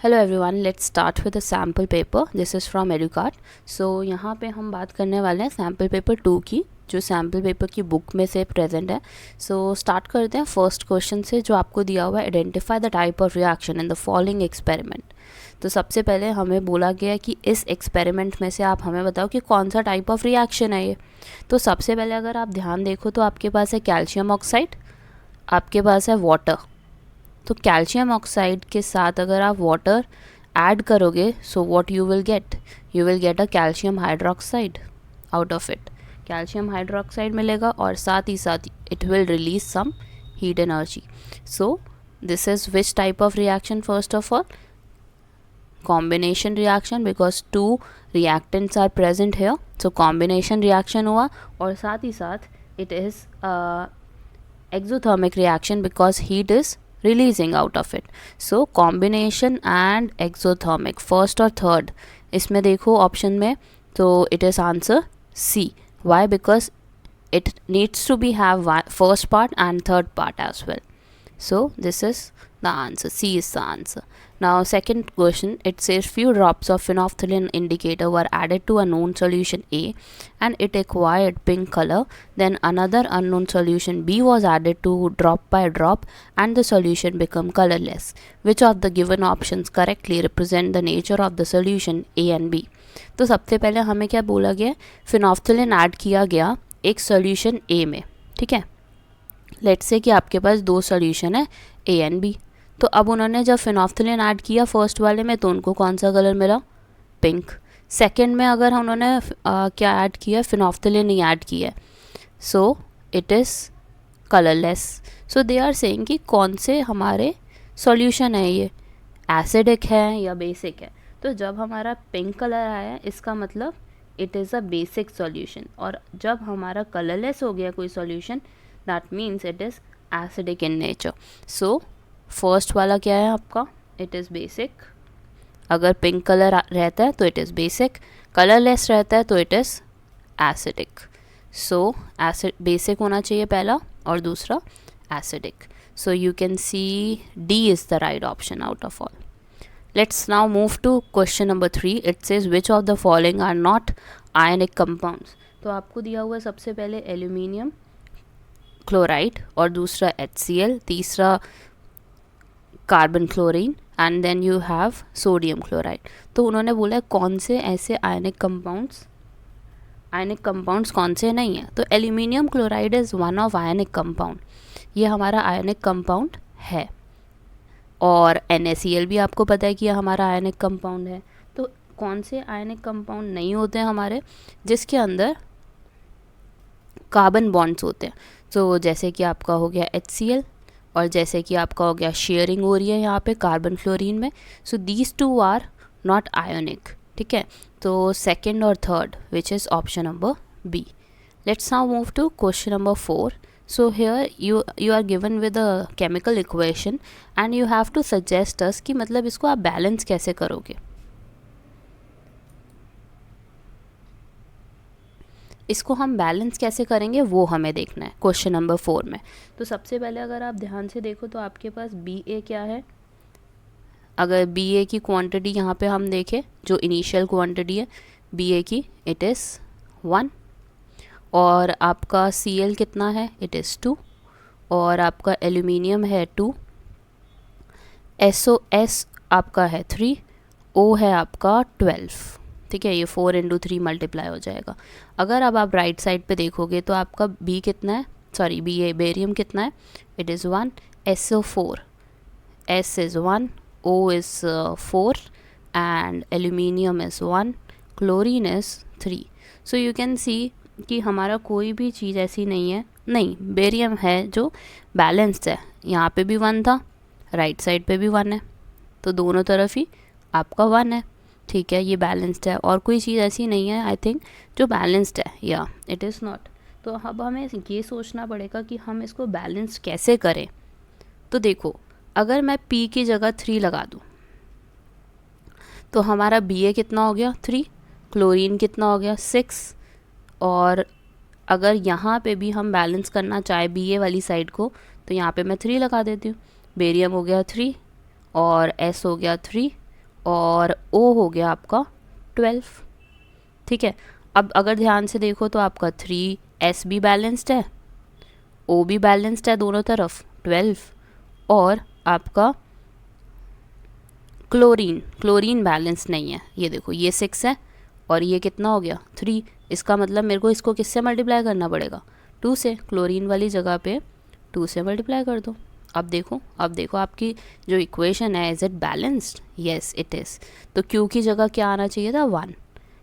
Hello everyone, let's start with a sample paper. This is from Educart. So यहाँ पे हम बात करने वाले हैं सैम्पल पेपर 2 की, जो सैम्पल पेपर की बुक में से प्रेजेंट है. सो स्टार्ट करते हैं फर्स्ट क्वेश्चन से, जो आपको दिया हुआ है. Identify the type of reaction in the following experiment. तो सबसे पहले हमें बोला गया कि इस एक्सपेरिमेंट में से आप हमें बताओ कि कौन सा टाइप ऑफ रिएक्शन है ये. तो सबसे पहले अगर आप ध्यान देखो तो आपके पास है कैल्शियम ऑक्साइड, आपके पास है वाटर. तो कैल्शियम ऑक्साइड के साथ अगर आप वाटर ऐड करोगे, so what you will get a calcium hydroxide out of it. Calcium hydroxide मिलेगा और साथ ही साथ it will release some heat energy. So this is which type of reaction? First of all, combination reaction, because two reactants are present here. So combination reaction हुआ और साथ ही साथ it is exothermic reaction because heat is releasing out of it. So combination and exothermic, first और third इसमें देखो option में, तो it is answer C. Why? Because it needs to be have first part and third part as well. So this is the answer. C is the answer. Now second question, it says few drops of phenolphthalein indicator were added to a known solution A and it acquired pink color. Then another unknown solution B was added to drop by drop and the solution become colorless. Which of the given options correctly represent the nature of the solution A and B? तो सबसे पहले हमें क्या बोला गया, phenolphthalein add किया गया एक सॉल्यूशन ए में. ठीक है, लेट्स से कि आपके पास दो सॉल्यूशन है ए एंड बी. तो अब उन्होंने जब फिनॉफ्थलीन ऐड किया फर्स्ट वाले में, तो उनको कौन सा कलर मिला? पिंक. सेकंड में अगर उन्होंने क्या ऐड किया, फिनॉफ्थलीन नहीं ऐड किया, so it is colourless. So they are saying कि कौन से हमारे सॉल्यूशन है, ये एसिडिक है या बेसिक है. तो जब हमारा पिंक कलर आया, इसका मतलब it is a basic solution. और जब हमारा कलरलेस हो गया कोई solution, that means it is acidic in nature. So first वाला क्या है आपका, इट इज़ बेसिक. अगर पिंक कलर रहता है तो इट इज़ बेसिक, कलरलेस रहता है तो it is acidic. So acid basic होना चाहिए पहला और दूसरा acidic. So you can see D is the right option out of all. Let's now move to question number 3. It says which of the following are not ionic compounds. तो आपको दिया हुआ है सबसे पहले एल्यूमिनियम क्लोराइड और दूसरा HCl, तीसरा carbon chlorine and then you have sodium chloride. तो उन्होंने बोला है कौन से ऐसे आयनिक कंपाउंड्स कौन से नहीं है. तो aluminium chloride is one of ionic compound, ये हमारा आयनिक कंपाउंड है. और NaCl भी आपको पता है कि यह हमारा आयनिक कंपाउंड है. तो कौन से आयनिक कंपाउंड नहीं होते हैं हमारे, जिसके अंदर कार्बन बॉन्ड्स होते हैं. तो जैसे कि आपका हो गया HCl और जैसे कि आपका हो गया शेयरिंग हो रही है यहाँ पे कार्बन फ्लोरीन में. So these two are not ionic. ठीक है, तो सेकेंड और third which is option number B. Let's now move to question number 4. So here you are given with a chemical equation and you have to suggest us कि मतलब इसको आप balance कैसे करोगे. इसको हम बैलेंस कैसे करेंगे वो हमें देखना है क्वेश्चन नंबर 4 में. तो सबसे पहले अगर आप ध्यान से देखो तो आपके पास BA क्या है. अगर BA की क्वांटिटी यहाँ पे हम देखें, जो इनिशियल क्वांटिटी है BA की, इट इज़ 1. और आपका Cl कितना है, इट इज़ 2. और आपका एल्यूमिनियम है 2. SOS आपका है 3. O है आपका 12. ठीक है, ये 4 इंटू 3 मल्टीप्लाई हो जाएगा. अगर अब आप राइट साइड पे देखोगे तो आपका B कितना है, सॉरी BA बेरियम कितना है, it is 1. SO4, S is 1, O is 4 and aluminium is 1, chlorine is 3. So you can सी कि हमारा कोई भी चीज़ ऐसी नहीं है, नहीं बेरियम है जो बैलेंस्ड है. यहाँ पे भी 1 था, राइट साइड पे भी 1 है, तो दोनों तरफ ही आपका 1 है. ठीक है, ये बैलेंस्ड है. और कोई चीज़ ऐसी नहीं है आई थिंक जो बैलेंस्ड है, या इट इज़ नॉट. तो अब हमें ये सोचना पड़ेगा कि हम इसको बैलेंस कैसे करें. तो देखो, अगर मैं P की जगह 3 लगा दूँ तो हमारा BA कितना हो गया 3, क्लोरीन कितना हो गया 6. और अगर यहाँ पे भी हम बैलेंस करना चाहे BA वाली साइड को, तो यहाँ पे मैं 3 लगा देती हूँ. बेरियम हो गया 3 और S हो गया 3 और O हो गया आपका 12। ठीक है, अब अगर ध्यान से देखो तो आपका 3s भी बैलेंस्ड है, O भी बैलेंस्ड है दोनों तरफ 12, और आपका क्लोरीन बैलेंस नहीं है। ये देखो ये 6 है और ये कितना हो गया 3। इसका मतलब मेरे को इसको किससे मल्टीप्लाई करना पड़ेगा 2 से। क्लोरीन वाली जगह पे 2 से मल्टीप्लाई कर दो। अब देखो आपकी जो इक्वेशन है, is it balanced? Yes it is. तो क्यू की जगह क्या आना चाहिए था 1,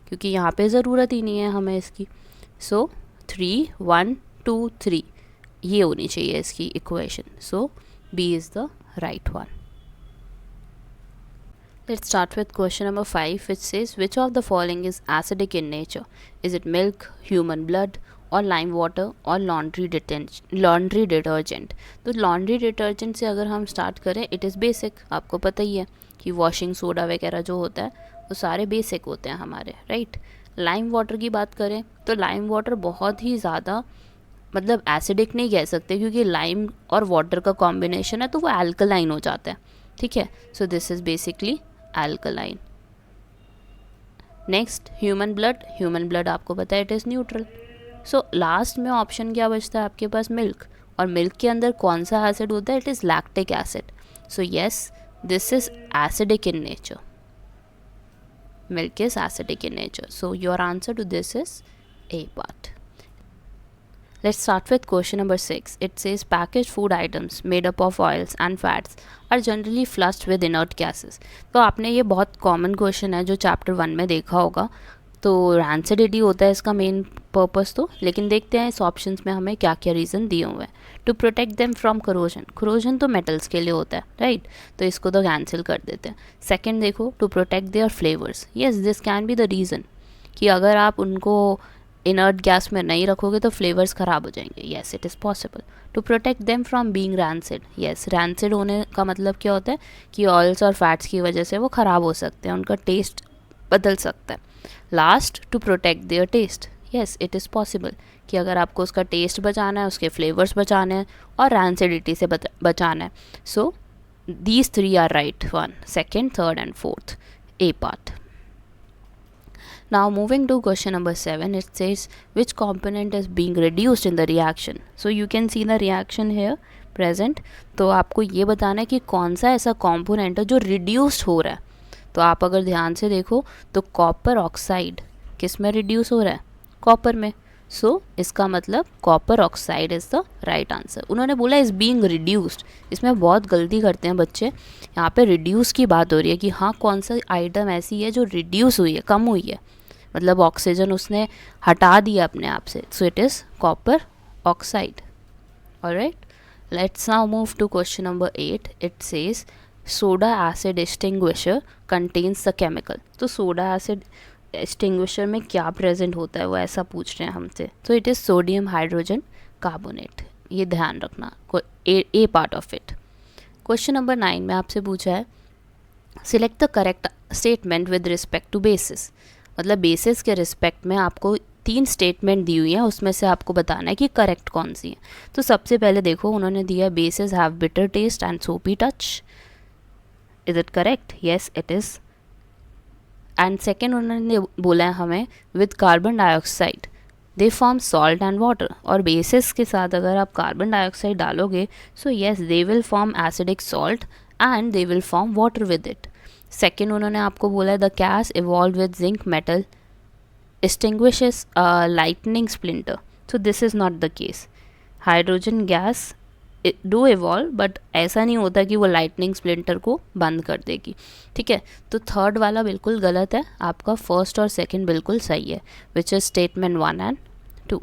क्योंकि यहाँ पे ज़रूरत ही नहीं है हमें इसकी। सो 3 1 2 3 ये होनी चाहिए इसकी equation. So B is the right one. Let's start with question number 5, which says which of the following is acidic in nature? Is it milk, human blood, or lime water, or laundry detergent? तो laundry detergent से अगर हम start करें, it is basic। आपको पता ही है कि washing soda वगैरह जो होता है वो सारे basic होते हैं हमारे, right? lime water की बात करें तो lime water बहुत ही ज़्यादा मतलब एसिडिक नहीं कह सकते, क्योंकि लाइम और वाटर का कॉम्बिनेशन है तो वो अल्कलाइन हो जाता है। ठीक है, so this is basically alkaline. Next human blood आपको पता है it is neutral. So last में ऑप्शन क्या बचता है आपके पास मिल्क, और मिल्क के अंदर कौन सा एसिड होता है? It is lactic acid. So yes this is acidic in nature, milk is acidic in nature. So your answer to this is A part. Let's start with question number 6. It says packaged food items made up of oils and fats are generally flushed with inert gases. तो आपने ये बहुत common question है जो chapter 1 में देखा होगा। तो रैंसिडिटी होता है इसका मेन पर्पस तो, लेकिन देखते हैं इस ऑप्शंस में हमें क्या क्या रीज़न दिए हुए हैं। To protect them from corrosion तो मेटल्स के लिए होता है, राइट? तो इसको तो कैंसिल कर देते हैं। सेकेंड देखो, to protect their flavours. Yes this can be the reason कि अगर आप उनको इनर्ट गैस में नहीं रखोगे तो फ्लेवर्स ख़राब हो जाएंगे। Yes it is possible. To protect them from being rancid. Yes rancid होने का मतलब क्या होता है कि ऑयल्स और फैट्स की वजह से वो ख़राब हो सकते हैं, उनका टेस्ट बदल सकता है। Last, to protect their taste. Yes it is possible कि अगर आपको उसका टेस्ट बचाना है, उसके फ्लेवर्स बचाने हैं और रैंसिडिटी से बचाना है। So these 3 are right one, second, third and fourth, A part. Now moving to question number 7, it says which component is being reduced in the reaction. So you can see the reaction here present. तो आपको ये बताना है कि कौन सा ऐसा component है जो reduced हो रहा है। तो आप अगर ध्यान से देखो तो कॉपर ऑक्साइड किस में रिड्यूस हो रहा है? कॉपर में। सो इसका मतलब copper oxide is the right answer. उन्होंने बोला इज़ बीइंग रिड्यूस्ड, इसमें बहुत गलती करते हैं बच्चे। यहाँ पे रिड्यूस की बात हो रही है कि हाँ कौन सा आइटम ऐसी है जो रिड्यूस हुई है, कम हुई है, मतलब ऑक्सीजन उसने हटा दिया अपने आप से। So it is copper oxide. Alright, let's now move to question number 8. It says soda acid extinguisher contains the chemical. तो सोडा एसिड एक्सटिंग्विशर में क्या प्रेजेंट होता है वो ऐसा पूछ रहे हैं हमसे। तो it is sodium hydrogen carbonate, ये ध्यान रखना, a part of it. Question number 9 में आपसे पूछा है select the correct statement with respect to bases. मतलब बेसिस के रिस्पेक्ट में आपको 3 स्टेटमेंट दी हुई हैं, उसमें से आपको बताना है कि करेक्ट कौन सी है। तो सबसे पहले देखो उन्होंने दिया bases have bitter taste and soapy touch. Is it correct? Yes it is. And second उन्होंने बोला है हमें with carbon dioxide they form salt and water. और बेसिस के साथ अगर आप कार्बन डाइऑक्साइड डालोगे so yes they will form acidic salt and they will form water with it. Second उन्होंने आपको बोला है the gas evolve with zinc metal extinguishes lightning splinter. So this is not the case. Hydrogen gas do evolve but ऐसा नहीं होता कि वो lightning splinter को बंद कर देगी। ठीक है, तो थर्ड वाला बिल्कुल गलत है, आपका फर्स्ट और सेकंड बिल्कुल सही है, which is statement 1 and 2.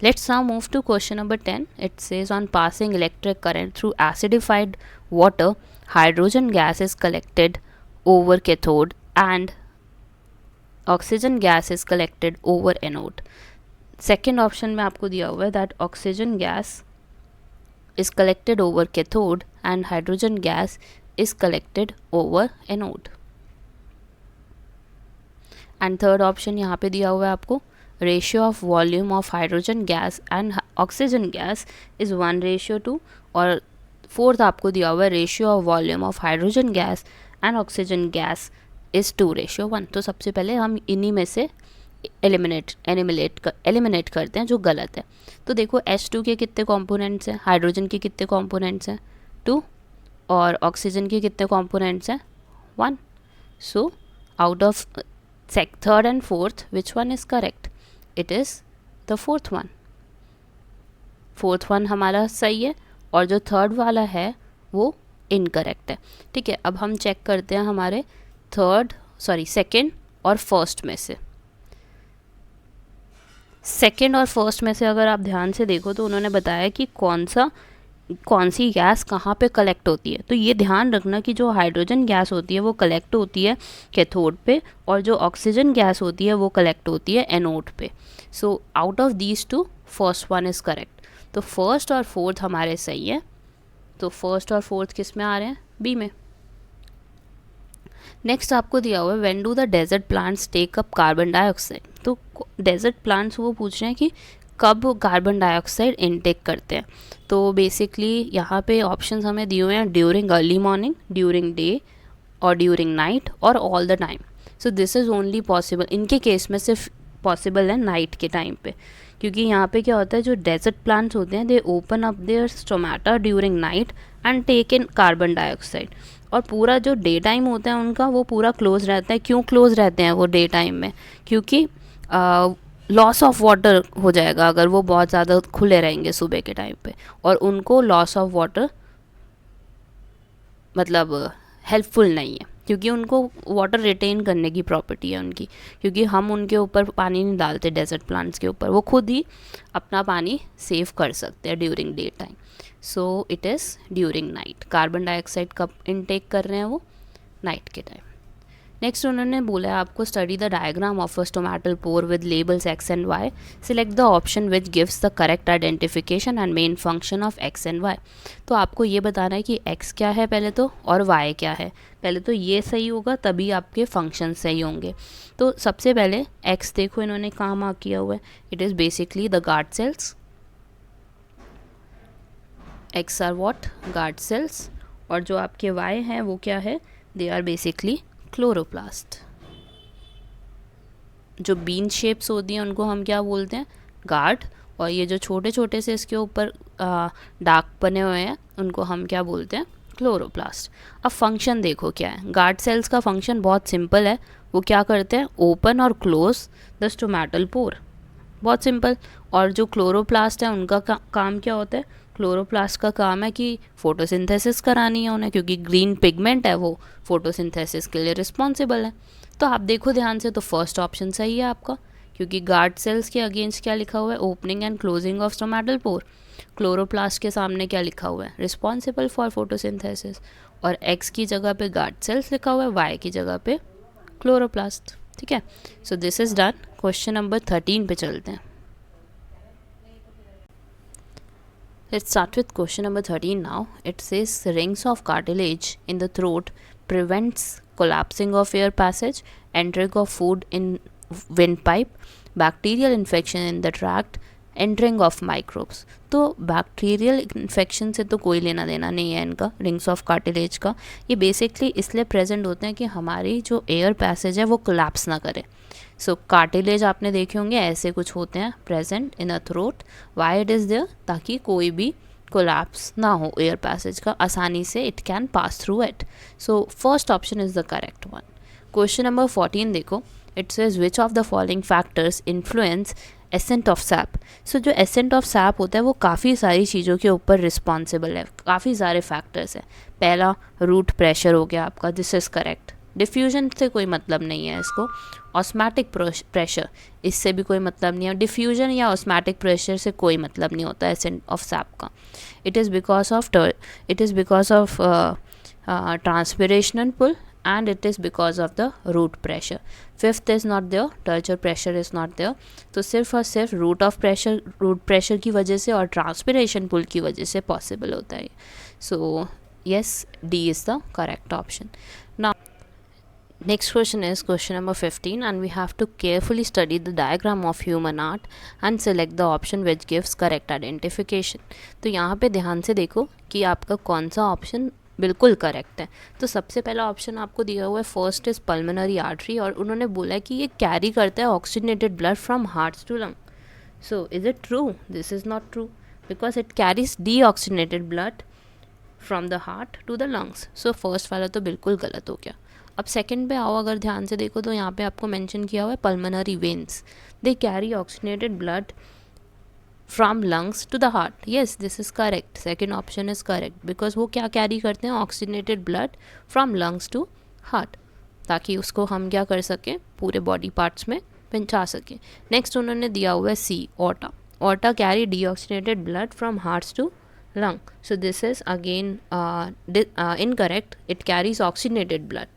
Let's now move to question number 10. It says on passing electric current through acidified water, hydrogen gas is collected over cathode and oxygen gas is collected over anode. Second option में आपको दिया हुआ है that oxygen gas is collected over cathode and hydrogen gas is collected over anode. And third option यहाँ पे दिया हुआ है आपको ratio of volume of hydrogen gas and oxygen gas is 1:2 और फोर्थ आपको दिया हुआ है ratio of volume of hydrogen gas and oxygen gas is 2:1। तो सबसे पहले हम इन्हीं में से एलिमिनेट करते हैं जो गलत है। तो देखो H2 के कितने कंपोनेंट्स हैं, हाइड्रोजन के कितने कंपोनेंट्स हैं 2, और ऑक्सीजन के कितने कंपोनेंट्स हैं 1। So out of third and fourth which one is correct? It is the fourth one हमारा सही है, और जो थर्ड वाला है वो इनकरेक्ट है। ठीक है, अब हम चेक करते हैं हमारे सेकंड और फर्स्ट में से। सेकंड और फर्स्ट में से अगर आप ध्यान से देखो तो उन्होंने बताया कि कौन सी गैस कहाँ पे कलेक्ट होती है। तो ये ध्यान रखना कि जो हाइड्रोजन गैस होती है वो कलेक्ट होती है कैथोड पे, और जो ऑक्सीजन गैस होती है वो कलेक्ट होती है एनोड पे। So out of these two first one is correct. तो फर्स्ट और फोर्थ हमारे सही है। तो फर्स्ट और फोर्थ किस में आ रहे हैं? बी में। नेक्स्ट आपको दिया हुआ है when do the desert plants take up carbon dioxide. तो डेजर्ट प्लांट्स वो पूछ रहे हैं कि कब कार्बन डाइऑक्साइड इनटेक करते हैं। तो बेसिकली यहाँ पे ऑप्शंस हमें दिए हुए हैं during early morning, during day, और ड्यूरिंग नाइट, और all the time. So this is only possible, इनके केस में सिर्फ पॉसिबल है नाइट के टाइम पे, क्योंकि यहाँ पे क्या होता है जो डेजर्ट प्लांट्स होते हैं they open up their stomata during night and take in carbon dioxide, और पूरा जो डे टाइम होता है उनका वो पूरा क्लोज रहता है। क्यों क्लोज रहते हैं वो डे टाइम में? क्योंकि लॉस ऑफ वाटर हो जाएगा अगर वो बहुत ज़्यादा खुले रहेंगे सुबह के टाइम पे, और उनको लॉस ऑफ वाटर मतलब हेल्पफुल नहीं है, क्योंकि उनको वाटर रिटेन करने की प्रॉपर्टी है उनकी, क्योंकि हम उनके ऊपर पानी नहीं डालते डेजर्ट प्लांट्स के ऊपर, वो खुद ही अपना पानी सेव कर सकते हैं during day time. So it is during night. Carbon dioxide कब इनटेक कर रहे हैं वो? नाइट के टाइम। नेक्स्ट उन्होंने बोला है आपको study the diagram of a stomatal pore with labels X and Y, select the option which gives the correct identification and main function of X and Y. तो आपको ये बताना है कि एक्स क्या है पहले तो, और वाई क्या है। पहले तो ये सही होगा तभी आपके फंक्शन सही होंगे। तो सबसे पहले एक्स देखो इन्होंने कहाँ मार्क किया हुआ है, it is basically the guard cells. X are what? Guard cells. और जो आपके वाई हैं वो क्या है? They are basically chloroplast. जो बीन शेप्स होती हैं उनको हम क्या बोलते हैं? गार्ड। और ये जो छोटे छोटे से इसके ऊपर डार्क बने हुए हैं उनको हम क्या बोलते हैं? क्लोरोप्लास्ट। अब फंक्शन देखो क्या है। गार्ड सेल्स का फंक्शन बहुत सिंपल है, वो क्या करते हैं? ओपन और क्लोज द स्टोमेटल पोर, बहुत सिंपल। और जो क्लोरोप्लास्ट है उनका काम क्या होता है? क्लोरोप्लास्ट का काम है कि फोटोसिंथेसिस करानी है उन्हें, क्योंकि ग्रीन पिगमेंट है वो फोटोसिंथेसिस के लिए रिस्पॉन्सिबल है। तो आप देखो ध्यान से, तो फर्स्ट ऑप्शन सही है आपका, क्योंकि गार्ड सेल्स के अगेंस्ट क्या लिखा हुआ है? Opening and closing of stomatal pore. Chloroplast के सामने क्या लिखा हुआ है? Responsible for photosynthesis. और एक्स की जगह पे गार्ड सेल्स लिखा हुआ है, वाई की जगह पे क्लोरोप्लास्ट। ठीक है, सो this is done. Question number 13 पे चलते हैं। Let's start with question number 13 now. It says rings of cartilage in the throat prevents collapsing of air passage, entering of food in windpipe, bacterial infection in the tract, entering of microbes. तो bacterial infection से तो कोई लेना देना नहीं है इनका, rings of cartilage का। ये बेसिकली इसलिए प्रेजेंट होते हैं कि हमारी जो एयर पैसेज है वो कोलैप्स ना करे। सो कार्टिलेज आपने देखे होंगे ऐसे कुछ होते हैं present in a throat. Why it is there? ताकि कोई भी कोलैप्स ना हो एयर पैसेज का, आसानी से it can pass through it. So first option is the correct one. Question number 14 देखो, it says which of the following factors influence ascent of sap. So जो एसेंट ऑफ सैप होता है वो काफ़ी सारी चीज़ों के ऊपर रिस्पॉन्सिबल है, काफ़ी सारे फैक्टर्स हैं। पहला रूट प्रेशर हो गया आपका, दिस इज़ करेक्ट। डिफ्यूजन से कोई मतलब नहीं है इसको। ऑस्मैटिक प्रेशर, इससे भी कोई मतलब नहीं है। डिफ्यूजन या ऑस्मैटिक प्रेशर से कोई मतलब नहीं होता एसेंट ऑफ सैप का। It is because of transpirational pull and it is because of the root pressure. Fifth is not there, torture pressure is not there. तो सिर्फ और सिर्फ रूट प्रेशर की वजह से और ट्रांसपिरेशन पुल की वजह से पॉसिबल होता है। सो yes, D is the correct option. Now next question is question number 15 and we have to carefully study the diagram of human heart and select the option which gives correct identification. तो यहाँ पे ध्यान से देखो कि आपका कौन सा ऑप्शन बिल्कुल करेक्ट है। तो सबसे पहला ऑप्शन आपको दिया हुआ है फर्स्ट इज पल्मोनरी आर्टरी, और उन्होंने बोला है कि ये कैरी करता है oxygenated blood from heart to lung. So is it true? This is not true because it carries deoxygenated blood from the heart to the lungs. So first वाला तो बिल्कुल गलत हो गया। अब सेकंड पे आओ, अगर ध्यान से देखो तो यहाँ पे आपको मेंशन किया हुआ है pulmonary veins, they carry oxygenated blood from lungs to the heart. Yes, this is correct, second option is correct because वो क्या कैरी करते हैं, oxygenated blood from lungs to heart, ताकि उसको हम क्या कर सकें, पूरे बॉडी पार्ट्स में पहुंचा सकें। नेक्स्ट उन्होंने दिया हुआ है C, aorta. Aorta carry deoxygenated blood from hearts to lung. So this is again incorrect. It carries oxygenated blood,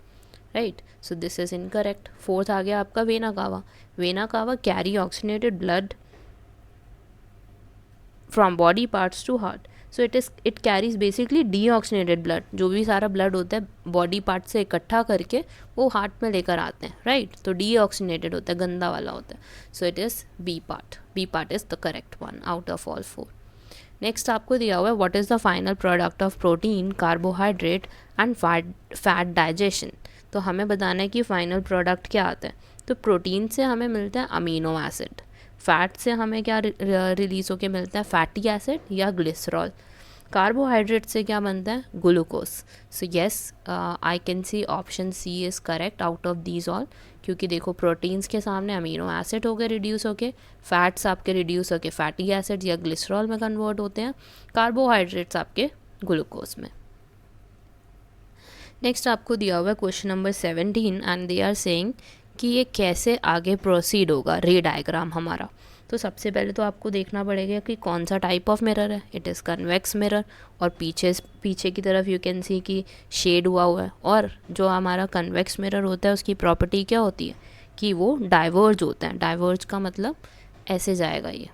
right? So this is incorrect. Fourth आ गया आपका vena cava. Vena cava carry oxygenated blood from body parts to heart. So it carries basically deoxygenated blood. जो भी सारा blood होता है body part से इकट्ठा करके वो heart में लेकर आते हैं, right? तो deoxygenated होता है, गंदा वाला होता है। So it is B part. B part is the correct one out of all four. Next आपको दिया हुआ है what is the final product of protein, carbohydrate and fat digestion. तो हमें बताना है कि फाइनल प्रोडक्ट क्या आता है। तो प्रोटीन से हमें मिलता है अमीनो एसिड, फैट से हमें क्या रिलीज़ होके मिलता है, फैटी एसिड या ग्लिसरॉल। कार्बोहाइड्रेट से क्या बनता है, glucose. So yes, I can see option C is correct out of these all, क्योंकि देखो प्रोटीन्स के सामने अमीनो एसिड हो गए रिड्यूस होके, फैट्स आपके रिड्यूस होके फैटी एसिड या ग्लिसरॉल में कन्वर्ट होते हैं, कार्बोहाइड्रेट्स आपके ग्लूकोज में। नेक्स्ट आपको दिया हुआ है question number 17 and they are saying कि ये कैसे आगे प्रोसीड होगा रे डायग्राम हमारा। तो सबसे पहले तो आपको देखना पड़ेगा कि कौन सा टाइप ऑफ मिरर है। इट इज़ कन्वेक्स मिरर, और पीछे की तरफ यू कैन सी कि शेड हुआ है। और जो हमारा कन्वेक्स मिरर होता है उसकी प्रॉपर्टी क्या होती है कि वो डाइवर्ज होता है। डाइवर्ज का मतलब ऐसे जाएगा, ये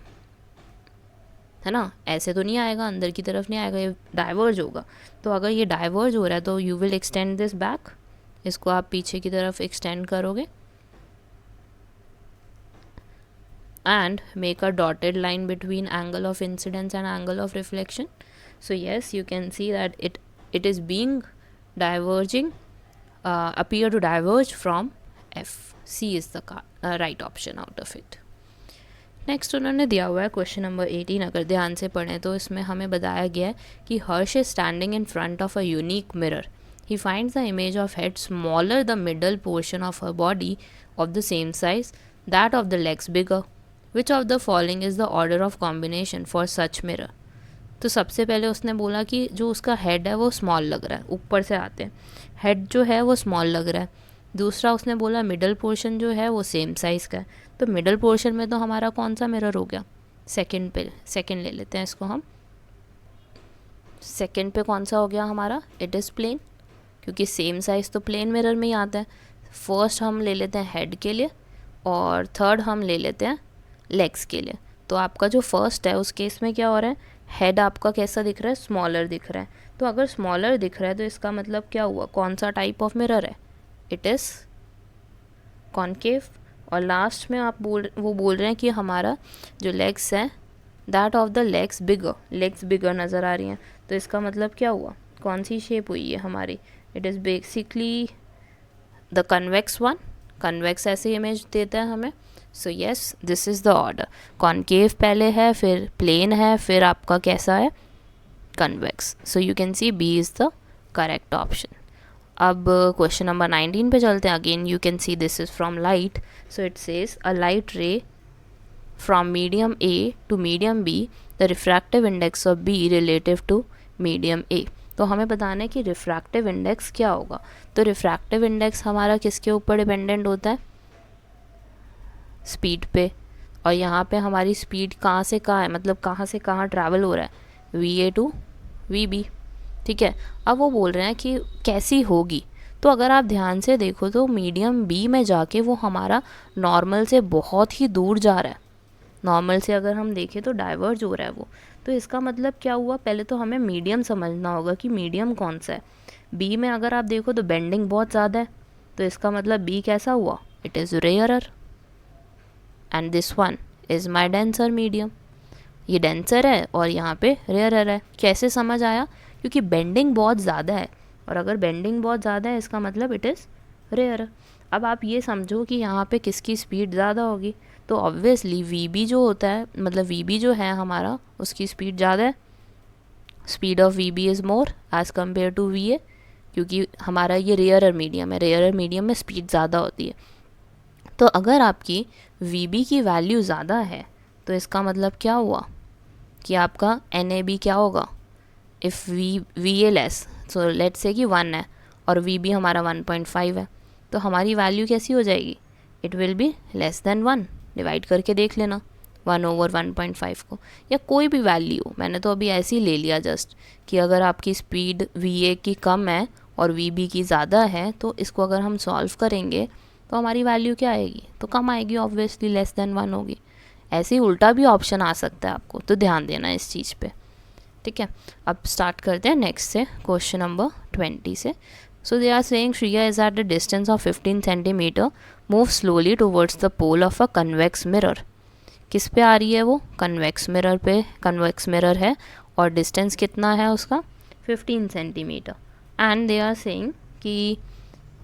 है ना, ऐसे तो नहीं आएगा, अंदर की तरफ नहीं आएगा, ये डाइवर्ज होगा। तो अगर ये डाइवर्ज हो रहा है तो you will extend this back, इसको आप पीछे की तरफ एक्सटेंड करोगे and make a dotted line between angle of incidence and angle of reflection. So yes, you can see that it is being diverging, appear to diverge from F. C is the right option out of it. Next उन्होंने दिया हुआ है question number 18, अगर ध्यान से पढ़ें तो इसमें हमें बताया गया है कि Harsh is standing in front of a unique mirror. He finds the image of head smaller the middle portion of her body of the same size, that of the legs bigger. Which of the following is the order of combination for such mirror. तो सबसे पहले उसने बोला कि जो उसका head है वो स्मॉल लग रहा है, ऊपर से आते हैं हेड जो है वो स्मॉल लग रहा है। दूसरा उसने बोला मिडल पोर्शन जो है वो सेम साइज़ का है। तो मिडल पोर्शन में तो हमारा कौन सा मिरर हो गया, सेकंड ले लेते हैं इसको हम। सेकंड पे कौन सा हो गया हमारा, इट इज़ प्लेन, क्योंकि सेम साइज़ तो प्लेन मिरर में ही आता है। फर्स्ट हम ले लेते हैं हेड के लिए, और थर्ड हम ले लेते हैं लेग्स के लिए। तो आपका जो फर्स्ट है उस केस में क्या हो रहा है, हेड आपका कैसा दिख रहा है, स्मॉलर दिख रहा है। तो अगर स्मॉलर दिख रहा है तो इसका मतलब क्या हुआ, कौन सा टाइप ऑफ मिरर है, इट इज़ कॉनकेव। और लास्ट में आप वो बोल रहे हैं कि हमारा जो लेग्स है दैट ऑफ द लेग्स बिगर नज़र आ रही हैं। तो इसका मतलब क्या हुआ, कौन सी शेप हुई है हमारी, it is basically the convex one. Convex ऐसे इमेज देता है हमें। So yes, this is the order, concave पहले है, फिर प्लेन है, फिर आपका कैसा है, convex. So you can see B is the correct option. अब क्वेश्चन नंबर 19 पे चलते हैं। Again you can see this is from light. So it says a light ray from medium A to medium B, the refractive index of B relative to medium A. तो हमें बताना है कि refractive index क्या होगा। तो refractive index हमारा किसके ऊपर डिपेंडेंट होता है, स्पीड पे। और यहाँ पे हमारी स्पीड कहाँ से कहाँ है, मतलब कहाँ से कहाँ ट्रैवल हो रहा है, VA टू VB, ठीक है। अब वो बोल रहे हैं कि कैसी होगी। तो अगर आप ध्यान से देखो तो मीडियम बी में जाके वो हमारा नॉर्मल से बहुत ही दूर जा रहा है। नॉर्मल से अगर हम देखें तो डाइवर्ज हो रहा है वो। तो इसका मतलब क्या हुआ, पहले तो हमें मीडियम समझना होगा कि मीडियम कौन सा है। बी में अगर आप देखो तो बेंडिंग बहुत ज़्यादा है, तो इसका मतलब बी कैसा हुआ, it is rarer, and this one is my denser medium. ये डेंसर है और यहाँ पे रेयरर है। कैसे समझ आया, क्योंकि बेंडिंग बहुत ज़्यादा है, और अगर बेंडिंग बहुत ज़्यादा है इसका मतलब इट इज़ रेयर। अब आप ये समझो कि यहाँ पे किसकी स्पीड ज़्यादा होगी, तो ऑब्वियसली वी बी जो होता है, मतलब वी बी जो है हमारा, उसकी स्पीड ज़्यादा है। Speed of v B is more as compare to v A, क्योंकि हमारा ये रेयर मीडियम है, रेयर मीडियम में स्पीड ज़्यादा होती है। तो अगर आपकी वी बी की वैल्यू ज़्यादा है तो इसका मतलब क्या हुआ कि आपका एन ए बी क्या होगा, if V A less, so let's say कि 1 है और वी बी हमारा 1.5 है, तो हमारी वैल्यू कैसी हो जाएगी, it will be less than 1। Divide करके देख लेना 1/1.5 को, या कोई भी वैल्यू, मैंने तो अभी ऐसे ही ले लिया जस्ट कि अगर आपकी स्पीड वी ए की कम है और वी बी की ज़्यादा है, तो इसको अगर हम सॉल्व करेंगे तो हमारी वैल्यू क्या आएगी, तो कम आएगी, ऑब्वियसली लेस देन 1 होगी। ऐसे ही उल्टा भी ऑप्शन आ सकता है आपको, तो ध्यान देना इस चीज़ पे, ठीक है। अब स्टार्ट करते हैं नेक्स्ट से, क्वेश्चन नंबर 20 से। So they are saying Shriya is at the distance of 15 centimetre, move slowly towards the pole of a convex mirror. किस पे आ रही है वो, कन्वेक्स मिरर पे, कन्वेक्स मिरर है और डिस्टेंस कितना है उसका 15 centimetre, and they are saying कि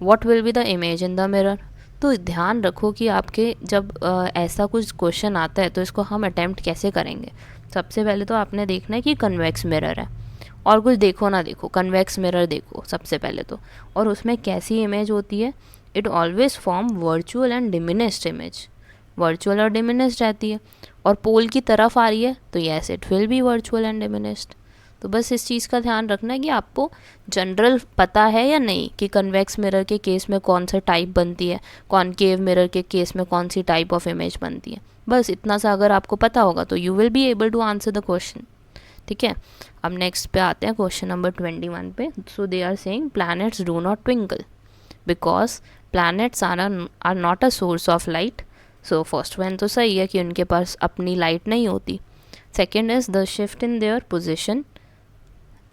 what will be the image in the mirror. तो ध्यान रखो कि आपके जब ऐसा कुछ क्वेश्चन आता है तो इसको हम अटैम्प्ट कैसे करेंगे। सबसे पहले तो आपने देखना है कि कन्वेक्स मिरर है, और कुछ देखो ना देखो, कन्वेक्स मिरर देखो सबसे पहले तो, और उसमें कैसी इमेज होती है, it always form virtual and diminished image, virtual और डिमिनिश्ड रहती है, और पोल की तरफ आ रही है तो yes it will be virtual and diminished. तो बस इस चीज़ का ध्यान रखना है कि आपको जनरल पता है या नहीं कि कन्वेक्स मिरर के केस में कौन सा टाइप बनती है, कॉनकेव मिरर के केस में कौन सी टाइप ऑफ इमेज बनती है। बस इतना सा अगर आपको पता होगा तो you will be able to answer the question, ठीक है। अब नेक्स्ट पे आते हैं क्वेश्चन नंबर 21 पे। So they are saying planets do not twinkle because planets are not a source of light. So first one तो सही है कि उनके पास अपनी लाइट नहीं होती। Second is the shift in their position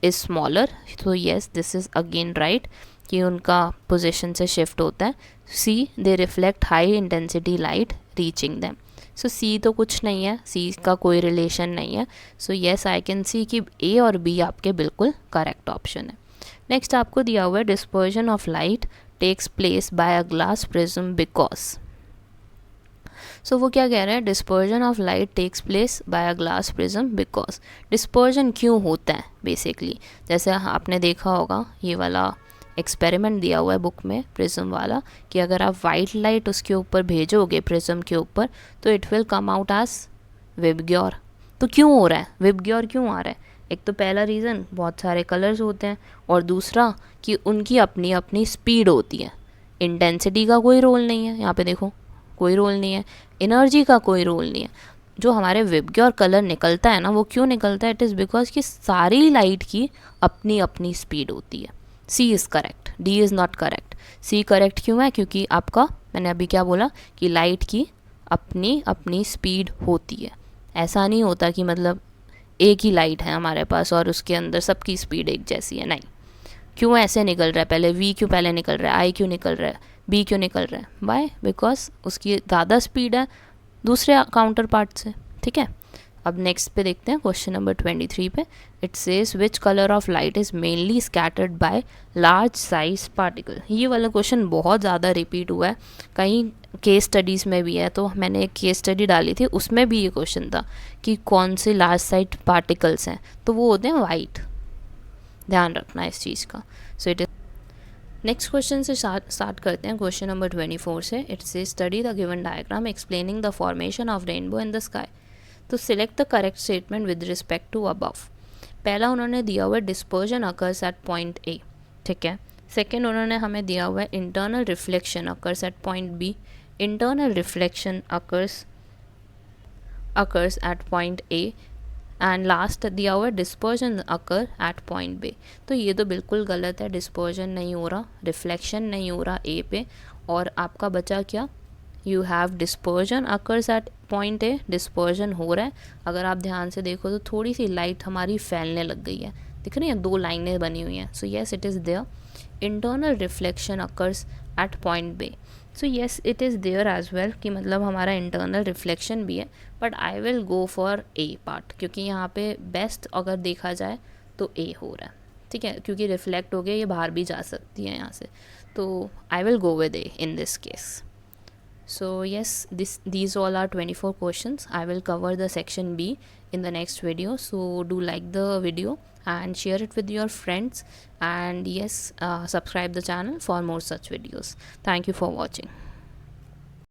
is smaller, तो yes this is again right कि उनका पोजिशन से शिफ्ट होता है। C they reflect high intensity light reaching them. So C तो कुछ नहीं है, सी का कोई रिलेशन नहीं है। सो येस आई कैन सी कि ए और बी आपके बिल्कुल करेक्ट ऑप्शन है। नेक्स्ट आपको दिया हुआ है dispersion of light takes place by a glass prism because. So वो क्या कह रहे हैं, dispersion of light takes place by a glass prism because. Dispersion क्यों होता है बेसिकली, जैसे आपने देखा होगा ये वाला एक्सपेरिमेंट दिया हुआ है बुक में प्रिज्म वाला, कि अगर आप वाइट लाइट उसके ऊपर भेजोगे प्रिज्म के ऊपर तो it will come out as VIBGYOR. तो क्यों हो रहा है, विबग्योर क्यों आ रहा है, एक तो पहला रीज़न बहुत सारे कलर्स होते हैं, और दूसरा कि उनकी अपनी अपनी स्पीड होती है। इंटेंसिटी का कोई रोल नहीं है यहाँ पे, देखो कोई रोल नहीं है, एनर्जी का कोई रोल नहीं है। जो हमारे विबग्योर कलर निकलता है ना, वो क्यों निकलता है, इट इज़ बिकॉज कि सारी लाइट की अपनी अपनी स्पीड होती है। C is correct, D is not correct. C correct क्यों है, क्योंकि आपका मैंने अभी क्या बोला कि लाइट की अपनी अपनी स्पीड होती है। ऐसा नहीं होता कि मतलब एक ही लाइट है हमारे पास और उसके अंदर सबकी स्पीड एक जैसी है, नहीं। क्यों ऐसे निकल रहा है, पहले वी क्यों पहले निकल रहा है, आई क्यों निकल रहा है, बी क्यों निकल रहा है, बाय बिकॉज उसकी ज़्यादा स्पीड है दूसरे काउंटर पार्ट से, ठीक है। अब नेक्स्ट पे देखते हैं क्वेश्चन नंबर 23 पे। It says which colour of light is mainly scattered by large size particle. ये वाला क्वेश्चन बहुत ज़्यादा रिपीट हुआ है, कहीं केस स्टडीज़ में भी है, तो मैंने एक केस स्टडी डाली थी उसमें भी ये क्वेश्चन था कि कौन से लार्ज साइज पार्टिकल्स हैं, तो वो होते हैं वाइट। ध्यान रखना इस चीज़ का। So it is next question से स्टार्ट करते हैं क्वेश्चन नंबर 24 से। It say study the given diagram explaining the formation of rainbow in the sky. तो select the correct statement with respect to above. पहला उन्होंने दिया हुआ है dispersion occurs at point A, ठीक है। सेकेंड उन्होंने हमें दिया हुआ है internal reflection occurs at point B, internal reflection occurs at point A, and last दिया हुआ है dispersion occur at point B. तो ये तो बिल्कुल गलत है, डिस्पर्जन नहीं हो रहा, रिफ्लेक्शन नहीं हो रहा ए पे, और आपका बचा क्या, you have dispersion occurs at point A, dispersion हो रहा है। अगर आप ध्यान से देखो तो थोड़ी सी लाइट हमारी फैलने लग गई है, दिख रही है, दो लाइनें बनी हुई हैं। So yes it is there. Internal reflection occurs at point B, so yes it is there as well, कि मतलब हमारा इंटरनल रिफ्लेक्शन भी है, but I will go for a part, क्योंकि यहाँ पे बेस्ट अगर देखा जाए तो ए हो रहा है, ठीक है, क्योंकि रिफ्लेक्ट हो गया, ये बाहर भी जा सकती है यहाँ से, तो आई will go with A in this case. So yes, these all are 24 questions. I will cover the section B in the next video, so do like the video and share it with your friends, and yes, subscribe the channel for more such videos. Thank you for watching.